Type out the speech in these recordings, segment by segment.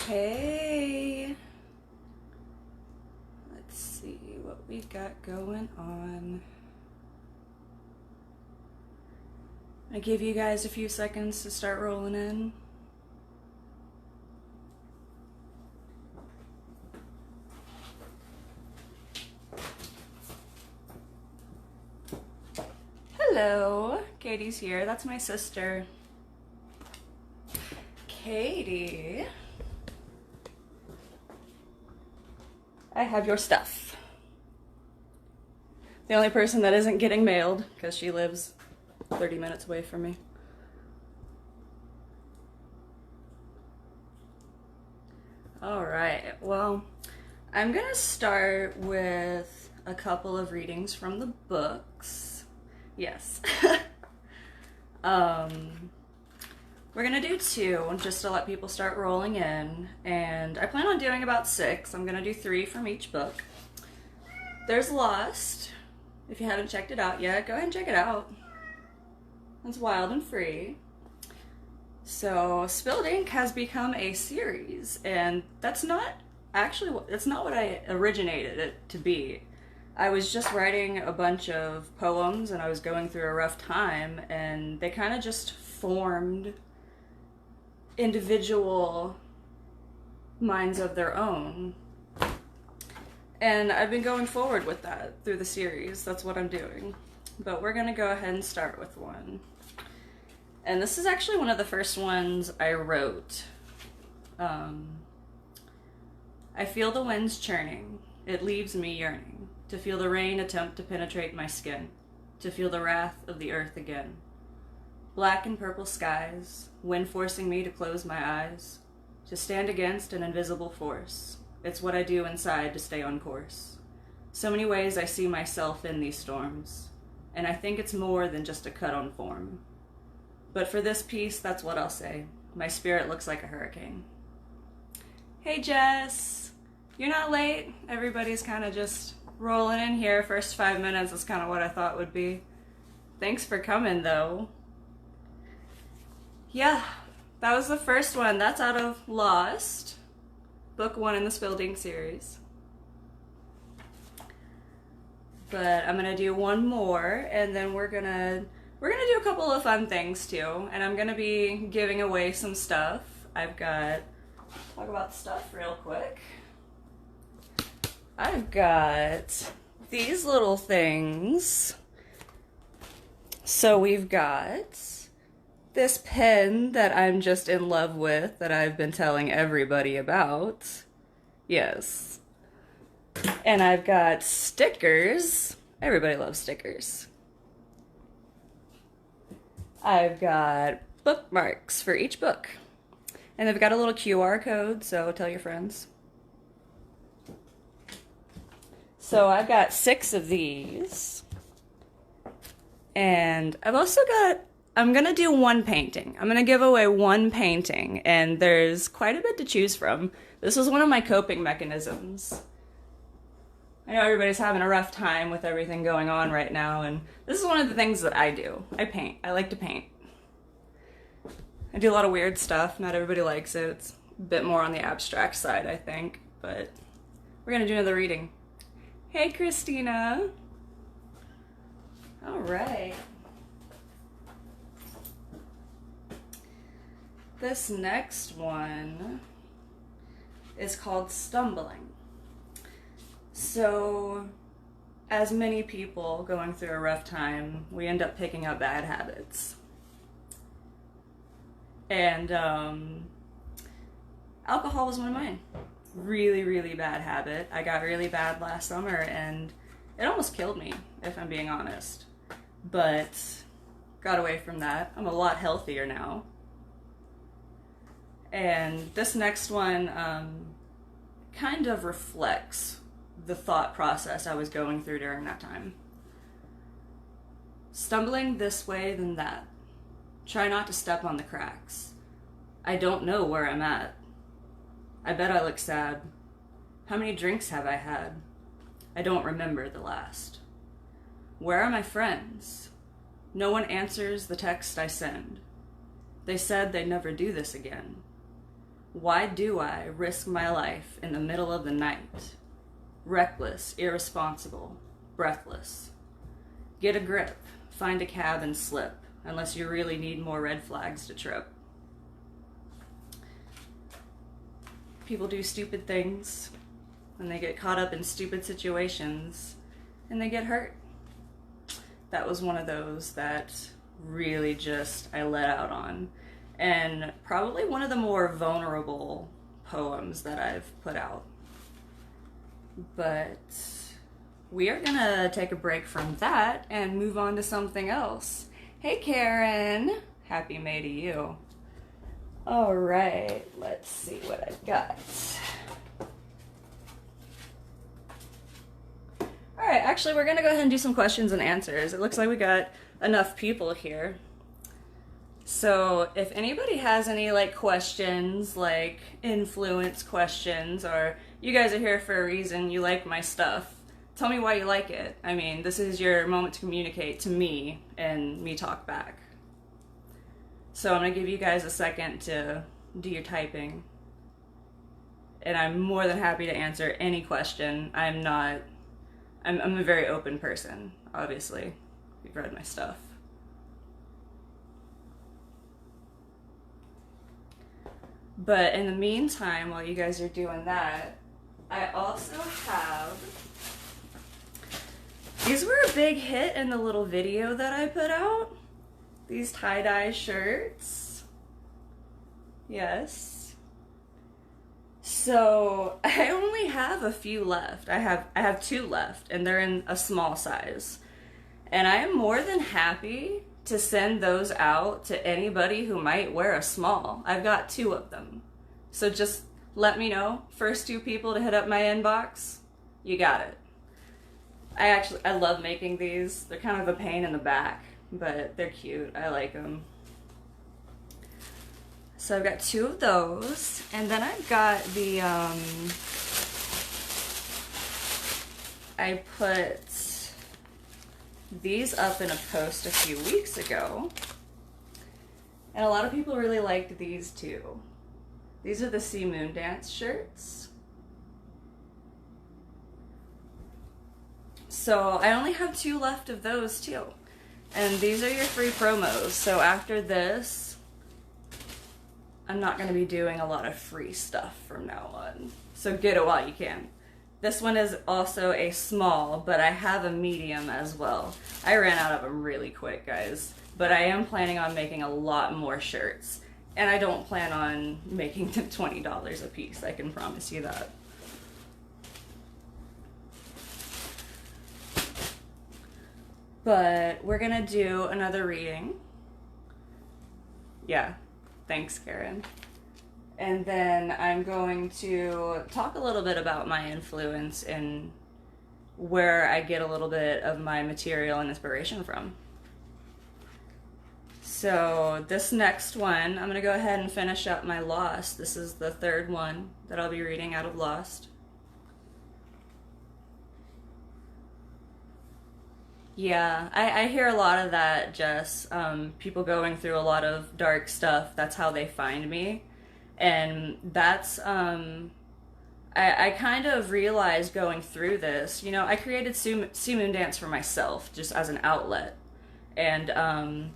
Hey, let's see what we got going on. I give you guys a few seconds to start rolling in. Hello, Katie's here. That's my sister. Katie, I have your stuff. The only person that isn't getting mailed, because she lives 30 minutes away from me. Alright, well, I'm gonna start with a couple of readings from the books. Yes. We're gonna do two, just to let people start rolling in, and I plan on doing about 6. I'm gonna do 3 from each book. There's Lost. If you haven't checked it out yet, go ahead and check it out. It's wild and free. So, Spilled Ink has become a series, and that's not what I originated it to be. I was just writing a bunch of poems, and I was going through a rough time, and they kind of just formed individual minds of their own. And I've been going forward with that through the series. That's what I'm doing. But we're gonna go ahead and start with one. And this is actually one of the first ones I wrote. I feel the winds churning. It leaves me yearning. To feel the rain attempt to penetrate my skin. To feel the wrath of the earth again. Black and purple skies, wind forcing me to close my eyes, to stand against an invisible force. It's what I do inside to stay on course. So many ways I see myself in these storms, and I think it's more than just a cut on form. But for this piece, that's what I'll say. My spirit looks like a hurricane. Hey Jess, you're not late. Everybody's kind of just rolling in here. First 5 minutes is kind of what I thought would be. Thanks for coming though. Yeah, that was the first one. That's out of Lost, book 1 in the Spilled Ink series. But I'm gonna do one more, and then we're gonna do a couple of fun things too. And I'm gonna be giving away some stuff. Talk about stuff real quick. I've got these little things. So we've got this pen that I'm just in love with, that I've been telling everybody about. Yes. And I've got stickers. Everybody loves stickers. I've got bookmarks for each book. And they've got a little QR code, so tell your friends. So I've got 6 of these. And I've also got, I'm gonna do one painting. I'm gonna give away one painting, and there's quite a bit to choose from. This was one of my coping mechanisms. I know everybody's having a rough time with everything going on right now, and this is one of the things that I do. I paint. I like to paint. I do a lot of weird stuff. Not everybody likes it. It's a bit more on the abstract side, I think, but we're gonna do another reading. Hey, Christina. All right. This next one is called Stumbling. So, as many people going through a rough time, we end up picking up bad habits. And alcohol was one of mine. Really, really bad habit. I got really bad last summer, and it almost killed me, if I'm being honest. But got away from that. I'm a lot healthier now. And this next one kind of reflects the thought process I was going through during that time. Stumbling this way, then that. Try not to step on the cracks. I don't know where I'm at. I bet I look sad. How many drinks have I had? I don't remember the last. Where are my friends? No one answers the text I send. They said they'd never do this again. Why do I risk my life in the middle of the night? Reckless, irresponsible, breathless. Get a grip, find a cab and slip, unless you really need more red flags to trip. People do stupid things, and they get caught up in stupid situations, and they get hurt. That was one of those that really just I let out on. And probably one of the more vulnerable poems that I've put out. But we are gonna take a break from that and move on to something else. Hey Karen, happy May to you. All right, let's see what I've got. All right, actually we're gonna go ahead and do some questions and answers. It looks like we got enough people here. So if anybody has any like questions, like influence questions, or you guys are here for a reason, you like my stuff, tell me why you like it. I mean, this is your moment to communicate to me and me talk back. So I'm gonna give you guys a second to do your typing. And I'm more than happy to answer any question. I'm a very open person, obviously. You've read my stuff. But in the meantime, while you guys are doing that, I also have, these were a big hit in the little video that I put out. These tie-dye shirts. Yes. So I only have a few left. I have 2 left, and they're in a small size. And I am more than happy to send those out to anybody who might wear a small. I've got 2 of them. So just let me know. First 2 people to hit up my inbox, you got it. I love making these. They're kind of a pain in the back, but they're cute. I like them. So I've got 2 of those, and then I've got the, I put these up in a post a few weeks ago, and a lot of people really liked these too. These are the Sea Moon Dance shirts. So I only have 2 left of those too. And these are your free promos. So after this, I'm not going to be doing a lot of free stuff from now on. So get it while you can. This one is also a small, but I have a medium as well. I ran out of them really quick, guys. But I am planning on making a lot more shirts. And I don't plan on making them $20 a piece, I can promise you that. But we're gonna do another reading. Yeah, thanks, Karen. And then I'm going to talk a little bit about my influence and where I get a little bit of my material and inspiration from. So this next one, I'm going to go ahead and finish up my Lost. This is the 3rd one that I'll be reading out of Lost. Yeah, I hear a lot of that, Jess. People going through a lot of dark stuff, that's how they find me. And that's, I kind of realized going through this, you know, I created Sea Moon Dance for myself, just as an outlet. And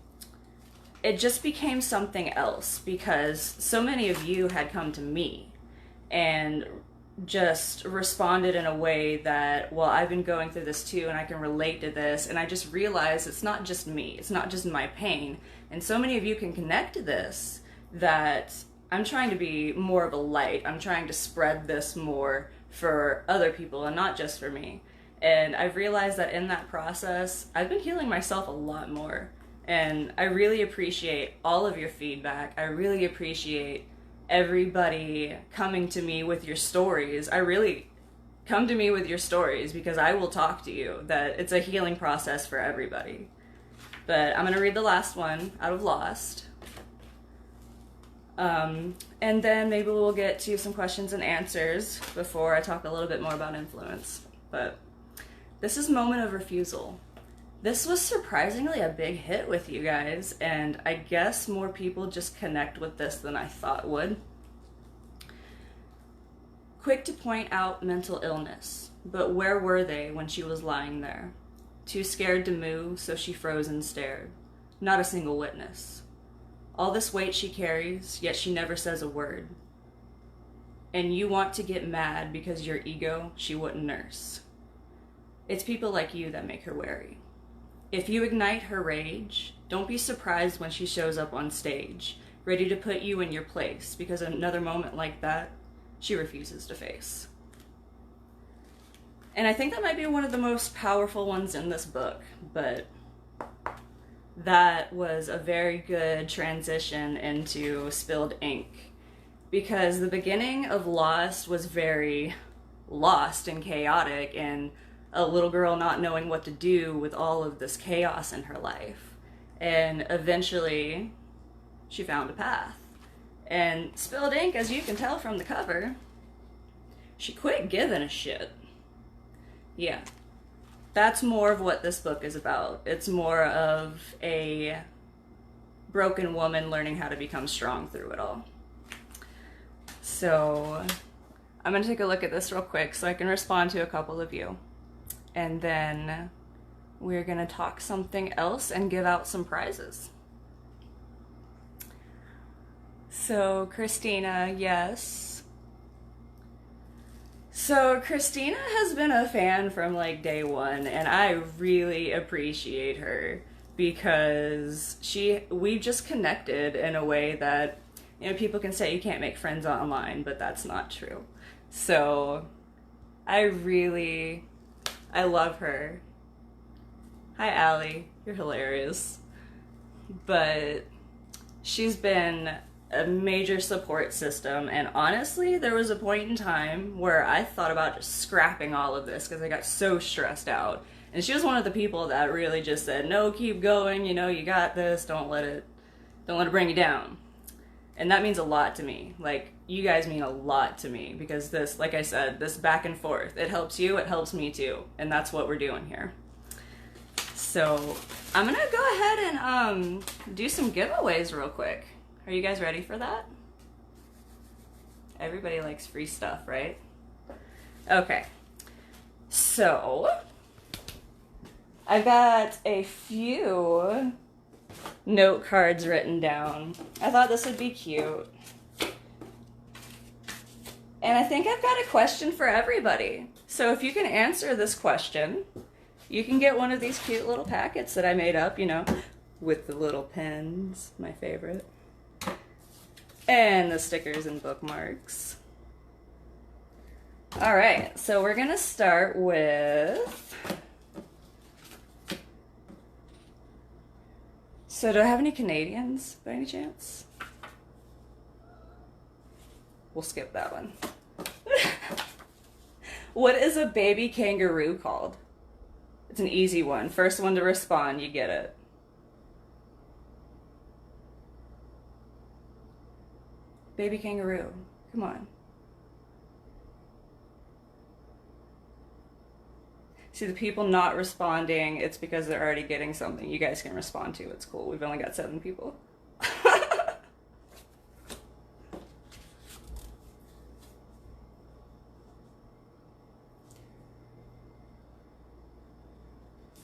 it just became something else because so many of you had come to me and just responded in a way that, well, I've been going through this too and I can relate to this. And I just realized it's not just me, it's not just my pain. And so many of you can connect to this that I'm trying to be more of a light. I'm trying to spread this more for other people and not just for me. And I've realized that in that process, I've been healing myself a lot more. And I really appreciate all of your feedback. I really appreciate everybody coming to me with your stories. I really come to me with your stories because I will talk to you. That it's a healing process for everybody. But I'm going to read the last one out of Lost. And then maybe we'll get to some questions and answers before I talk a little bit more about influence. But this is Moment of Refusal. This was surprisingly a big hit with you guys, and I guess more people just connect with this than I thought would. quick to point out mental illness, but where were they when she was lying there? Too scared to move, so she froze and stared. Not a single witness. All this weight she carries, yet she never says a word. And you want to get mad because your ego she wouldn't nurse. It's people like you that make her wary. If you ignite her rage, don't be surprised when she shows up on stage, ready to put you in your place, because another moment like that, she refuses to face. And I think that might be one of the most powerful ones in this book, but that was a very good transition into Spilled Ink, because the beginning of Lost was very lost and chaotic, and a little girl not knowing what to do with all of this chaos in her life. And eventually, she found a path. And Spilled Ink, as you can tell from the cover, she quit giving a shit. Yeah. That's more of what this book is about. It's more of a broken woman learning how to become strong through it all. So, I'm going to take a look at this real quick so I can respond to a couple of you. And then we're going to talk something else and give out some prizes. So, Christina, yes. So, Christina has been a fan from like day one, and I really appreciate her because we've just connected in a way that, you know, people can say you can't make friends online, but that's not true. So, I love her. Hi, Allie. You're hilarious. But she's been a major support system, and honestly, there was a point in time where I thought about just scrapping all of this because I got so stressed out. And she was one of the people that really just said, no, keep going, you know, you got this, don't let it bring you down. And that means a lot to me. Like, you guys mean a lot to me because this, like I said, this back and forth, it helps you, it helps me too. And that's what we're doing here. So, I'm gonna go ahead and do some giveaways real quick. Are you guys ready for that? Everybody likes free stuff, right? Okay. So, I've got a few note cards written down. I thought this would be cute. And I think I've got a question for everybody. So if you can answer this question, you can get one of these cute little packets that I made up, you know, with the little pens, my favorite. And the stickers and bookmarks. All right, so we're gonna start with... So do I have any Canadians by any chance? We'll skip that one. What is a baby kangaroo called? It's an easy one. First one to respond, you get it. Baby kangaroo. Come on. See, the people not responding, it's because they're already getting something you guys can respond to. It's cool. We've only got 7 people.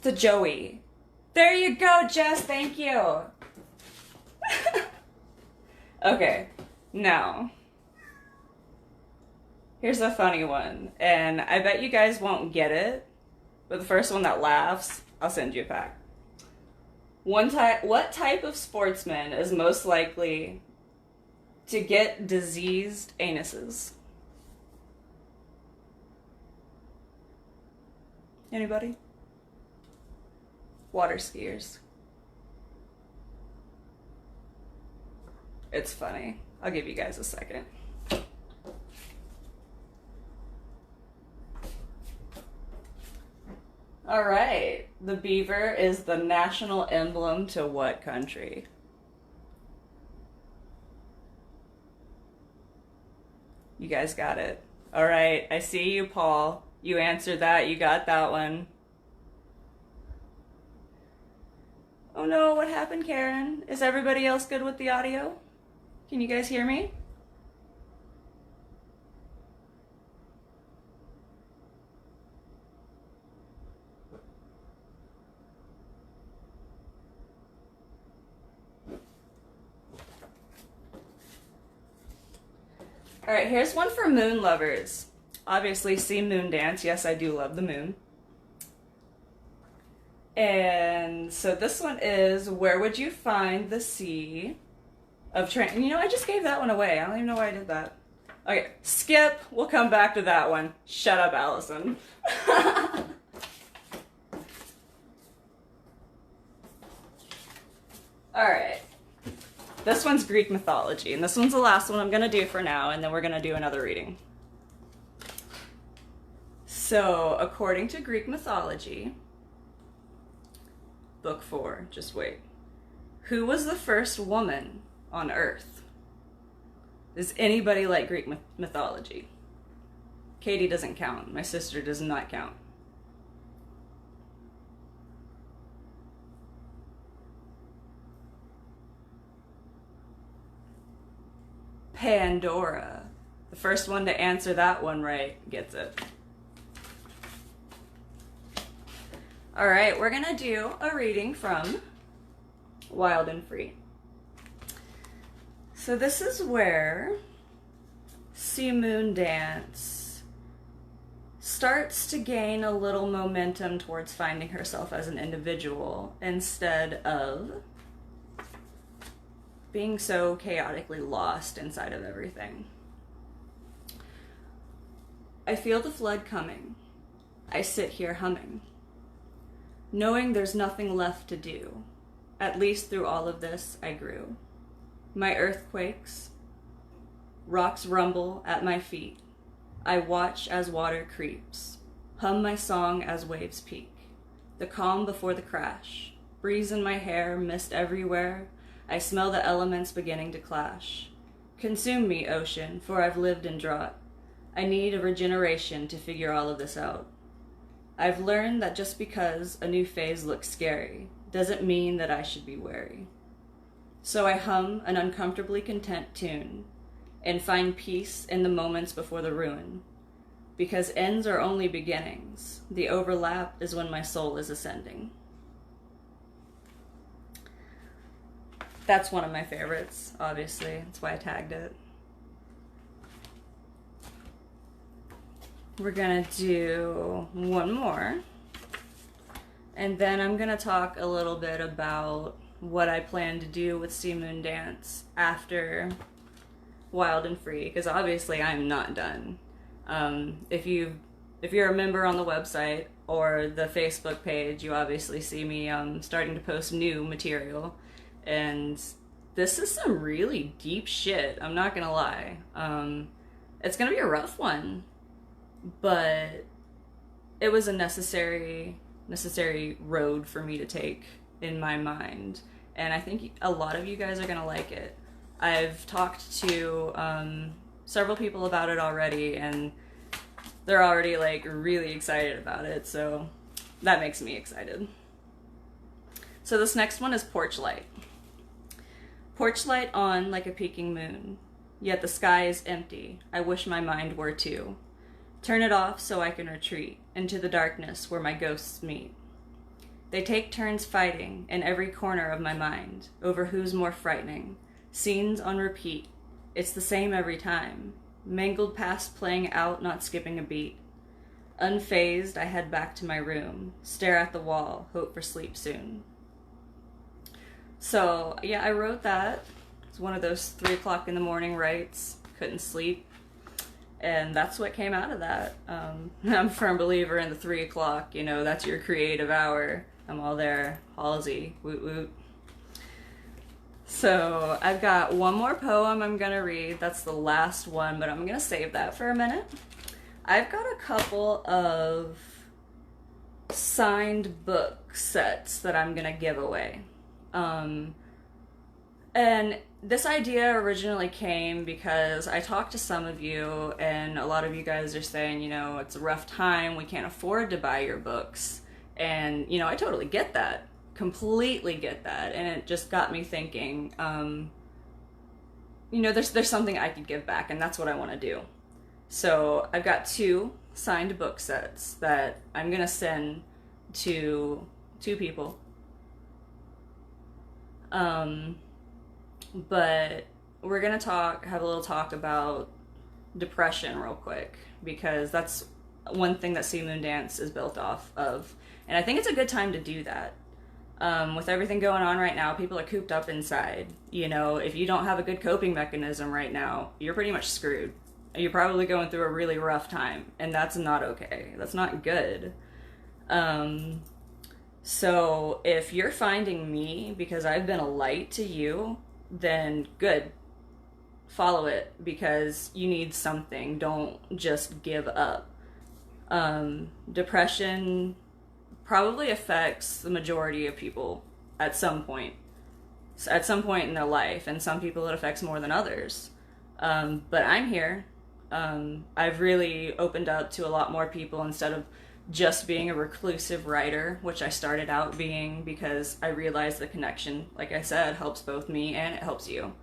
The Joey. There you go, Jess. Thank you. Okay. Now, here's a funny one. And I bet you guys won't get it. But the first one that laughs, I'll send you a pack. What type of sportsman is most likely to get diseased anuses? Anybody? Water skiers. It's funny. I'll give you guys a second. All right. The beaver is the national emblem to what country? You guys got it. All right. I see you, Paul. You answered that. You got that one. Oh no, what happened, Karen? Is everybody else good with the audio? Can you guys hear me? All right, here's one for moon lovers. Obviously, see Moon Dance. Yes, I do love the moon. And so this one is, where would you find the sea of You know, I just gave that one away. I don't even know why I did that. Okay, skip. We'll come back to that one. Shut up, Allison. Alright. This one's Greek mythology, and this one's the last one I'm going to do for now, and then we're going to do another reading. So, according to Greek mythology, Book 4, just wait. Who was the first woman on Earth? Does anybody like Greek mythology? Katie doesn't count. My sister does not count. Pandora. The first one to answer that one right gets it. Alright, we're gonna do a reading from Wild and Free. So this is where Sea Moon Dance starts to gain a little momentum towards finding herself as an individual instead of being so chaotically lost inside of everything. I feel the flood coming. I sit here humming, knowing there's nothing left to do. At least through all of this, I grew. My earth quakes, rocks rumble at my feet. I watch as water creeps, hum my song as waves peak. The calm before the crash, breeze in my hair, mist everywhere. I smell the elements beginning to clash. Consume me, ocean, for I've lived in drought. I need a regeneration to figure all of this out. I've learned that just because a new phase looks scary doesn't mean that I should be wary. So I hum an uncomfortably content tune and find peace in the moments before the ruin. Because ends are only beginnings. The overlap is when my soul is ascending. That's one of my favorites, obviously. That's why I tagged it. We're gonna do one more. And then I'm gonna talk a little bit about what I plan to do with Sea Moon Dance after Wild and Free, because obviously I'm not done. If you're a member on the website or the Facebook page, you obviously see me starting to post new material. And this is some really deep shit, I'm not gonna lie. It's gonna be a rough one, but it was a necessary road for me to take in my mind. And I think a lot of you guys are gonna like it. I've talked to several people about it already, and they're already like really excited about it, so that makes me excited. So this next one is Porch Light. Porch light on like a peeking moon, yet the sky is empty. I wish my mind were too. Turn it off so I can retreat into the darkness where my ghosts meet. They take turns fighting in every corner of my mind over who's more frightening. Scenes on repeat. It's the same every time. Mangled past playing out, not skipping a beat. Unfazed, I head back to my room, stare at the wall, hope for sleep soon. So, yeah, I wrote that. It's one of those 3 o'clock in the morning writes. Couldn't sleep. And that's what came out of that. I'm a firm believer in the 3 o'clock, you know, that's your creative hour. I'm all there. Halsey. Woot woot. So, I've got one more poem I'm gonna read. That's the last one, but I'm gonna save that for a minute. I've got a couple of signed book sets that I'm gonna give away. And this idea originally came because I talked to some of you, and a lot of you guys are saying, you know, it's a rough time, we can't afford to buy your books. And, you know, I totally get that. Completely get that. And it just got me thinking, you know, there's something I could give back, and that's what I want to do. So I've got 2 signed book sets that I'm going to send to 2 people. But we're gonna have a little talk about depression real quick, because that's one thing that Sea Moon Dance is built off of. And I think it's a good time to do that. With everything going on right now, people are cooped up inside. You know, if you don't have a good coping mechanism right now, you're pretty much screwed. You're probably going through a really rough time, and that's not okay. That's not good. So if you're finding me because I've been a light to you, then good. Follow it, because you need something. Don't just give up. Depression probably affects the majority of people at some point in their life, and some people it affects more than others. But I'm here. I've really opened up to a lot more people instead of just being a reclusive writer, which I started out being, because I realized the connection, like I said, helps both me and it helps you.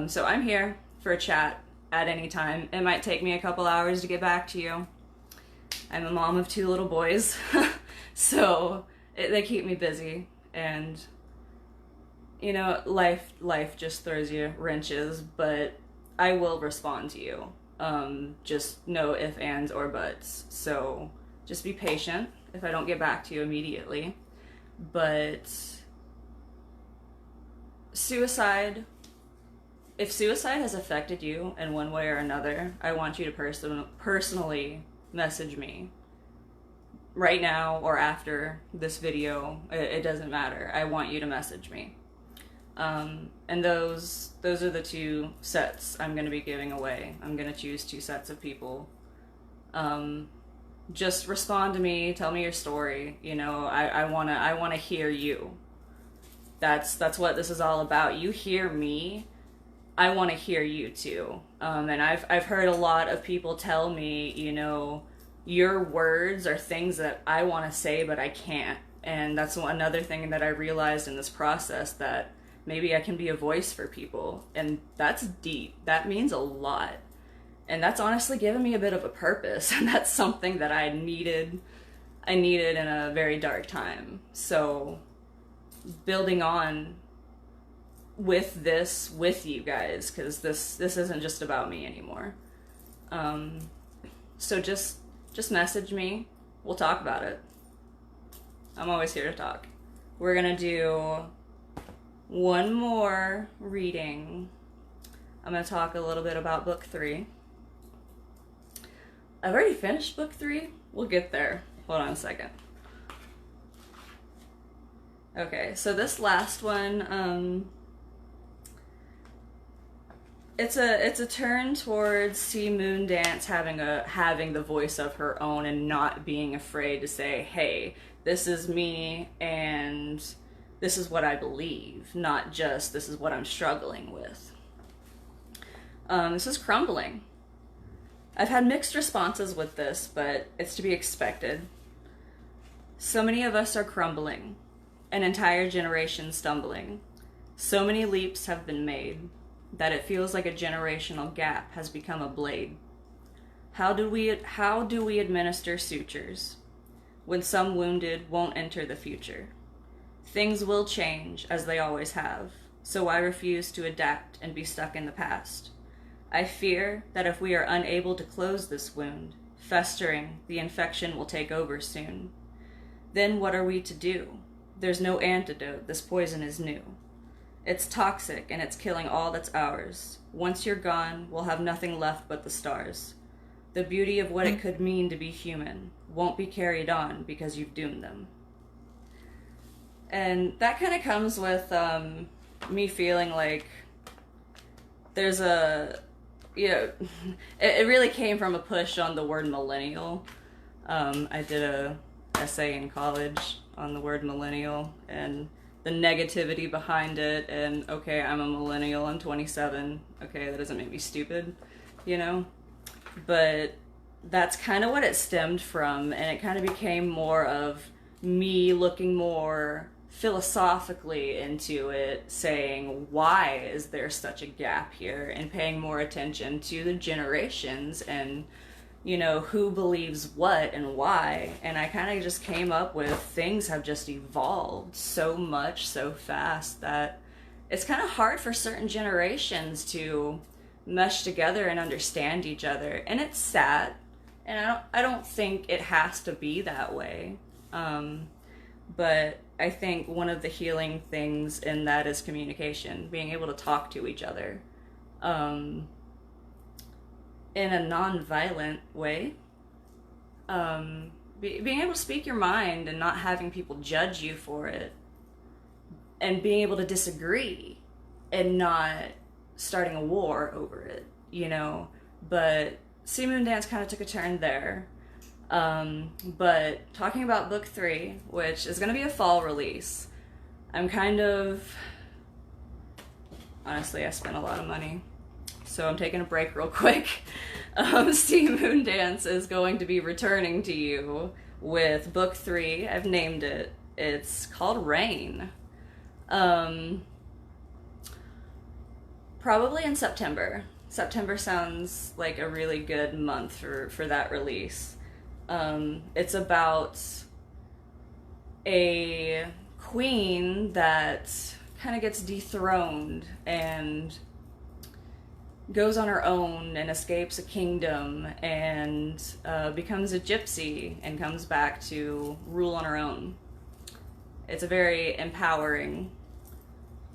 So I'm here for a chat at any time. It might take me a couple hours to get back to you. I'm a mom of 2 little boys, so they keep me busy, and you know, life just throws you wrenches, but I will respond to you. Just no ifs, ands, or buts. So just be patient if I don't get back to you immediately. But suicide, if suicide has affected you in one way or another, I want you to personally message me right now or after this video. It doesn't matter. I want you to message me. And those are the 2 sets I'm going to be giving away. I'm going to choose 2 sets of people. Just respond to me, tell me your story. You know, I wanna hear you. That's what this is all about. You hear me, I want to hear you too. And I've heard a lot of people tell me, you know, your words are things that I want to say but I can't. And that's another thing that I realized in this process, that maybe I can be a voice for people, and that's deep. That means a lot. And that's honestly given me a bit of a purpose, and that's something that I needed in a very dark time. So building on with this with you guys, because this isn't just about me anymore. So just message me. We'll talk about it. I'm always here to talk. We're gonna do one more reading. I'm gonna talk a little bit about book 3. I've already finished book 3. We'll get there. Hold on a second. Okay, so this last one, it's a turn towards Sea Moon Dance having the voice of her own, and not being afraid to say, hey, this is me and this is what I believe, not just this is what I'm struggling with. This is Crumbling. I've had mixed responses with this, but it's to be expected. So many of us are crumbling, an entire generation stumbling. So many leaps have been made that it feels like a generational gap has become a blade. How do we administer sutures when some wounded won't enter the future? Things will change, as they always have, so I refuse to adapt and be stuck in the past. I fear that if we are unable to close this wound, festering, the infection will take over soon. Then what are we to do? There's no antidote, this poison is new. It's toxic and it's killing all that's ours. Once you're gone, we'll have nothing left but the stars. The beauty of what it could mean to be human won't be carried on because you've doomed them. And that kind of comes with me feeling like there's it really came from a push on the word millennial. I did a essay in college on the word millennial and the negativity behind it, and okay, I'm a millennial, I'm 27, okay, that doesn't make me stupid, you know? But that's kind of what it stemmed from, and it kind of became more of me looking more philosophically into it, saying, why is there such a gap here, and paying more attention to the generations and, you know, who believes what and why. And I kind of just came up with things have just evolved so much so fast that it's kind of hard for certain generations to mesh together and understand each other. And it's sad, and I don't think it has to be that way. But I think one of the healing things in that is communication, being able to talk to each other in a non-violent way. Being able to speak your mind and not having people judge you for it, and being able to disagree and not starting a war over it, you know. But Sea Moon Dance kind of took a turn there. But talking about book 3, which is going to be a fall release, I'm kind of, honestly, I spent a lot of money, so I'm taking a break real quick. Sea Moon Dance is going to be returning to you with book 3. I've named it. It's called Rain. Probably in September. September sounds like a really good month for that release. It's about a queen that kind of gets dethroned and goes on her own and escapes a kingdom and becomes a gypsy and comes back to rule on her own. It's a very empowering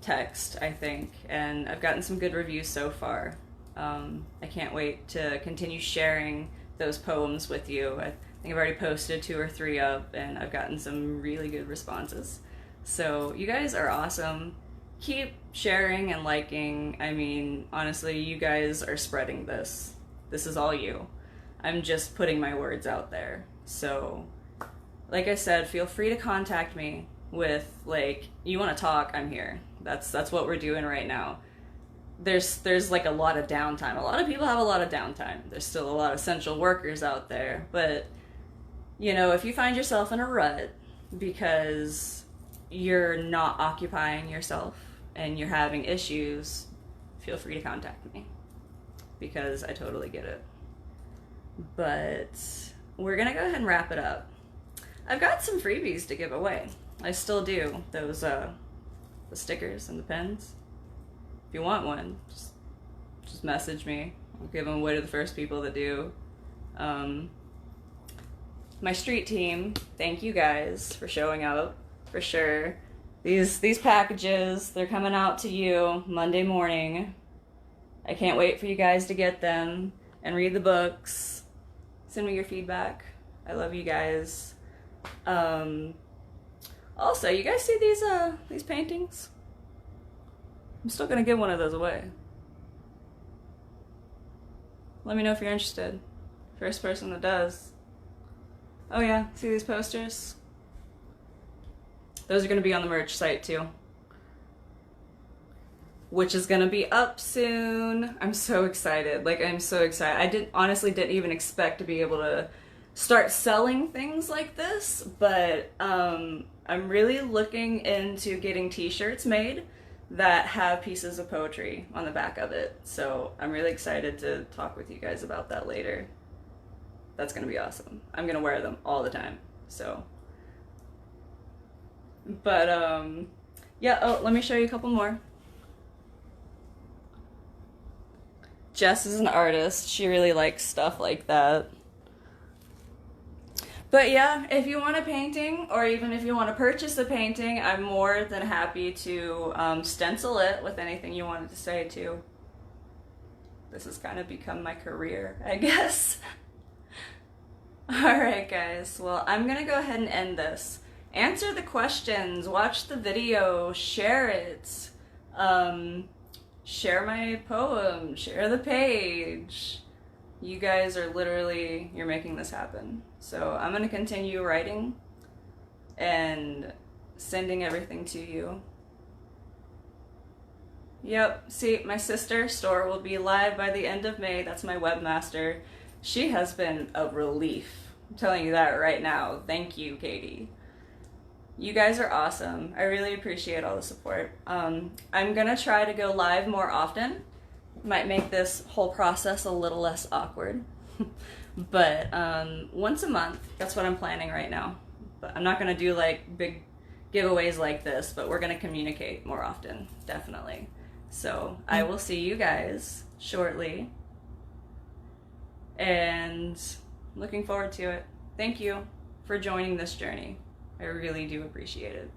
text, I think, and I've gotten some good reviews so far. I can't wait to continue sharing those poems with you. I think I've already posted 2 or 3 up, and I've gotten some really good responses. So you guys are awesome. Keep sharing and liking. I mean, honestly, you guys are spreading this. This is all you. I'm just putting my words out there. So, like I said, feel free to contact me with, like, you want to talk, I'm here. That's what we're doing right now. There's like a lot of downtime. A lot of people have a lot of downtime. There's still a lot of essential workers out there. But, you know, if you find yourself in a rut because you're not occupying yourself and you're having issues, feel free to contact me, because I totally get it. But we're gonna go ahead and wrap it up. I've got some freebies to give away. I still do. Those the stickers and the pens. If you want one, just message me. I'll give them away to the first people that do. My street team, thank you guys for showing up, for sure. These packages, they're coming out to you Monday morning. I can't wait for you guys to get them and read the books. Send me your feedback. I love you guys. Also, you guys see these paintings? I'm still gonna give one of those away. Let me know if you're interested. First person that does. Oh yeah, see these posters? Those are gonna be on the merch site too, which is gonna be up soon. I'm so excited. Like, I'm so excited. I honestly didn't even expect to be able to start selling things like this, but I'm really looking into getting t-shirts made that have pieces of poetry on the back of it. So I'm really excited to talk with you guys about that later. That's gonna be awesome. I'm gonna wear them all the time, so. But yeah, oh, let me show you a couple more. Jess is an artist. She really likes stuff like that. But yeah, if you want a painting, or even if you want to purchase a painting, I'm more than happy to stencil it with anything you wanted to say too. This has kind of become my career, I guess. Alright guys, well, I'm gonna go ahead and end this. Answer the questions, watch the video, share it, share my poem, share the page. You guys are literally, you're making this happen. So I'm gonna continue writing and sending everything to you. Yep, see, my sister store will be live by the end of May. That's my webmaster. She has been a relief. I'm telling you that right now. Thank you, Katie. You guys are awesome. I really appreciate all the support. I'm gonna try to go live more often. Might make this whole process a little less awkward. But once a month, that's what I'm planning right now. But I'm not gonna do like big giveaways like this, but we're gonna communicate more often, definitely. So I will see you guys shortly. And looking forward to it. Thank you for joining this journey. I really do appreciate it.